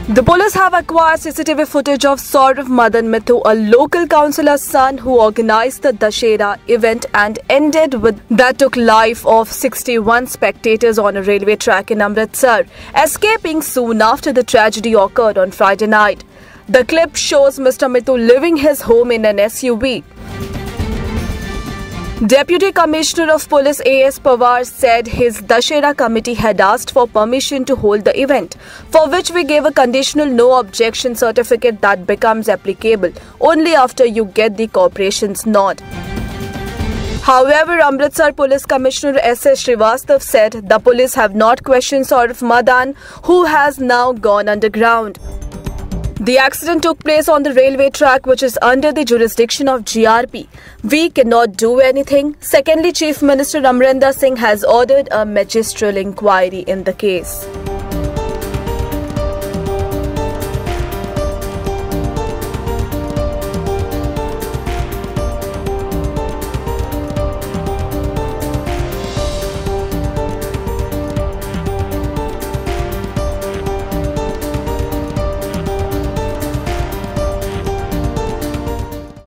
The police have acquired CCTV footage of Sourabh Madan Mithu, a local councillor's son who organised the Dussehra event and ended with that took life of 61 spectators on a railway track in Amritsar, escaping soon after the tragedy occurred on Friday night. The clip shows Mr. Mithu leaving his home in an SUV. Deputy Commissioner of Police A.S. Pawar said his Dussehra committee had asked for permission to hold the event, for which we gave a conditional no objection certificate that becomes applicable only after you get the corporation's nod. However, Amritsar Police Commissioner S.S. Srivastav said the police have not questioned Sourabh Madan, who has now gone underground. The accident took place on the railway track, which is under the jurisdiction of GRP. We cannot do anything. Secondly, Chief Minister Amritsar Singh has ordered a magisterial inquiry in the case.